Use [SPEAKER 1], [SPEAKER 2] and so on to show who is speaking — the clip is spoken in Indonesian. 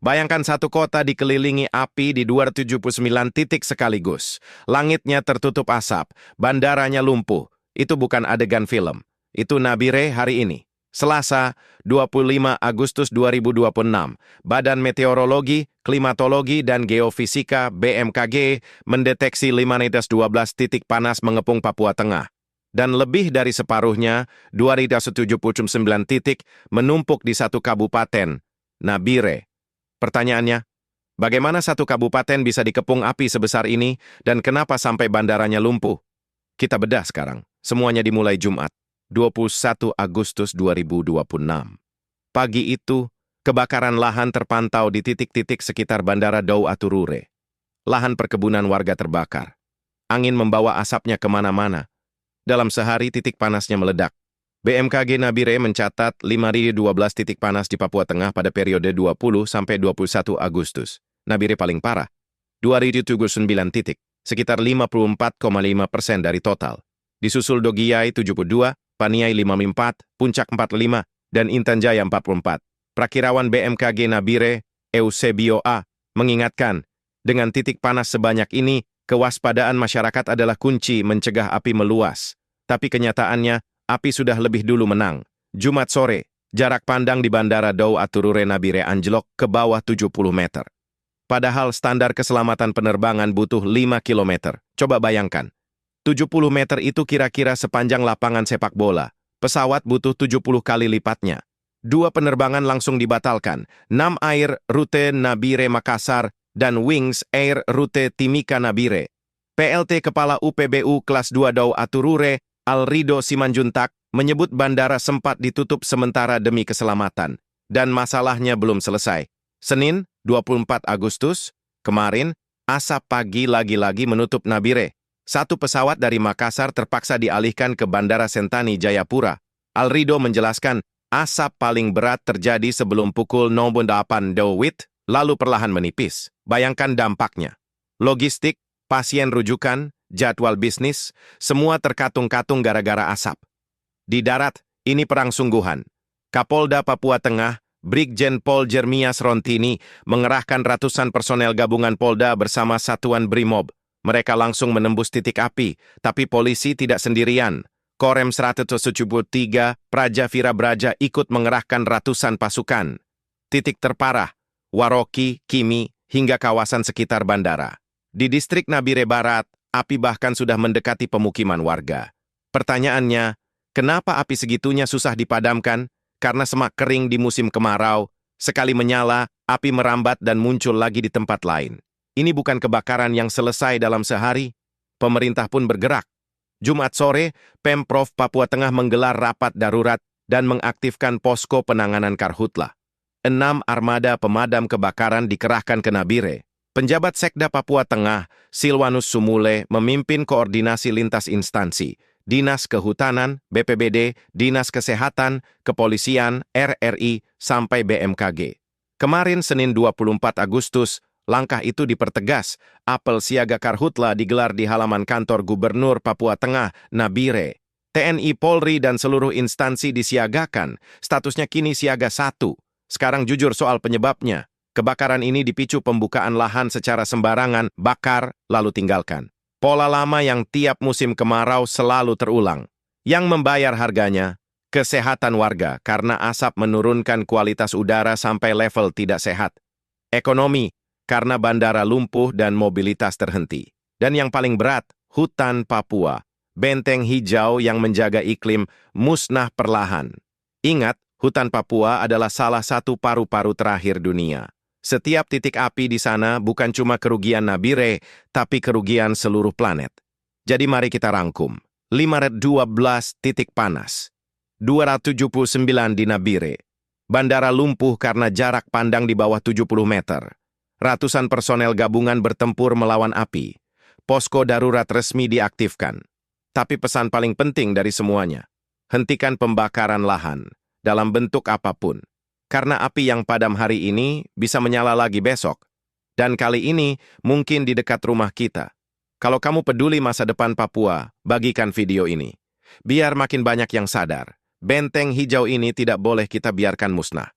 [SPEAKER 1] Bayangkan satu kota dikelilingi api di 279 titik sekaligus. Langitnya tertutup asap, bandaranya lumpuh. Itu bukan adegan film. Itu Nabire hari ini. Selasa, 25 Agustus 2026, Badan Meteorologi, Klimatologi, dan Geofisika BMKG mendeteksi 512 titik panas mengepung Papua Tengah. Dan lebih dari separuhnya, 279 titik menumpuk di satu kabupaten, Nabire. Pertanyaannya, bagaimana satu kabupaten bisa dikepung api sebesar ini dan kenapa sampai bandaranya lumpuh? Kita bedah sekarang. Semuanya dimulai Jumat, 21 Agustus 2026. Pagi itu, kebakaran lahan terpantau di titik-titik sekitar Bandara Dau Aturure. Lahan perkebunan warga terbakar. Angin membawa asapnya kemana-mana. Dalam sehari titik panasnya meledak. BMKG Nabire mencatat 5.012 titik panas di Papua Tengah pada periode 20 sampai 21 Agustus. Nabire paling parah, 2.079 titik, sekitar 54,5% dari total. Disusul Dogiai 72, Paniai 54, Puncak 45, dan Intan Jaya 44. Prakirawan BMKG Nabire, Eusebio A., mengingatkan, dengan titik panas sebanyak ini, kewaspadaan masyarakat adalah kunci mencegah api meluas. Tapi kenyataannya, api sudah lebih dulu menang. Jumat sore, jarak pandang di Bandara Dau Aturure Nabire anjlok ke bawah 70 meter. Padahal standar keselamatan penerbangan butuh 5 kilometer. Coba bayangkan. 70 meter itu kira-kira sepanjang lapangan sepak bola. Pesawat butuh 70 kali lipatnya. 2 penerbangan langsung dibatalkan. 6 Air rute Nabire Makassar dan Wings Air rute Timika Nabire. PLT Kepala UPBU Kelas 2 Dau Aturure, Alrido Simanjuntak, menyebut bandara sempat ditutup sementara demi keselamatan. Dan masalahnya belum selesai. Senin, 24 Agustus, kemarin, asap pagi lagi-lagi menutup Nabire. Satu pesawat dari Makassar terpaksa dialihkan ke Bandara Sentani, Jayapura. Alrido menjelaskan, asap paling berat terjadi sebelum pukul 08 WIB, lalu perlahan menipis. Bayangkan dampaknya. Logistik, pasien rujukan, jadwal bisnis, semua terkatung-katung gara-gara asap. Di darat, ini perang sungguhan. Kapolda Papua Tengah, Brigjen Pol Jeremias Rontini, mengerahkan ratusan personel gabungan Polda bersama Satuan Brimob. Mereka langsung menembus titik api, tapi polisi tidak sendirian. Korem 173, Praja Vira Braja ikut mengerahkan ratusan pasukan. Titik terparah, Waroki, Kimi, hingga kawasan sekitar bandara. Di distrik Nabire Barat, api bahkan sudah mendekati pemukiman warga. Pertanyaannya, kenapa api segitunya susah dipadamkan? Karena semak kering di musim kemarau, sekali menyala, api merambat dan muncul lagi di tempat lain. Ini bukan kebakaran yang selesai dalam sehari. Pemerintah pun bergerak. Jumat sore, Pemprov Papua Tengah menggelar rapat darurat dan mengaktifkan posko penanganan karhutla. 6 armada pemadam kebakaran dikerahkan ke Nabire. Penjabat Sekda Papua Tengah, Silwanus Sumule, memimpin koordinasi lintas instansi, Dinas Kehutanan, BPBD, Dinas Kesehatan, Kepolisian, RRI, sampai BMKG. Kemarin Senin 24 Agustus, langkah itu dipertegas. Apel siaga karhutla digelar di halaman kantor Gubernur Papua Tengah, Nabire. TNI Polri dan seluruh instansi disiagakan. Statusnya kini siaga 1. Sekarang jujur soal penyebabnya. Kebakaran ini dipicu pembukaan lahan secara sembarangan, bakar, lalu tinggalkan. Pola lama yang tiap musim kemarau selalu terulang. Yang membayar harganya, kesehatan warga karena asap menurunkan kualitas udara sampai level tidak sehat. Ekonomi, karena bandara lumpuh dan mobilitas terhenti. Dan yang paling berat, hutan Papua. Benteng hijau yang menjaga iklim musnah perlahan. Ingat, hutan Papua adalah salah satu paru-paru terakhir dunia. Setiap titik api di sana bukan cuma kerugian Nabire, tapi kerugian seluruh planet. Jadi mari kita rangkum. 512 titik panas. 279 di Nabire. Bandara lumpuh karena jarak pandang di bawah 70 meter. Ratusan personel gabungan bertempur melawan api. Posko darurat resmi diaktifkan. Tapi pesan paling penting dari semuanya, hentikan pembakaran lahan, dalam bentuk apapun. Karena api yang padam hari ini bisa menyala lagi besok. Dan kali ini mungkin di dekat rumah kita. Kalau kamu peduli masa depan Papua, bagikan video ini. Biar makin banyak yang sadar, benteng hijau ini tidak boleh kita biarkan musnah.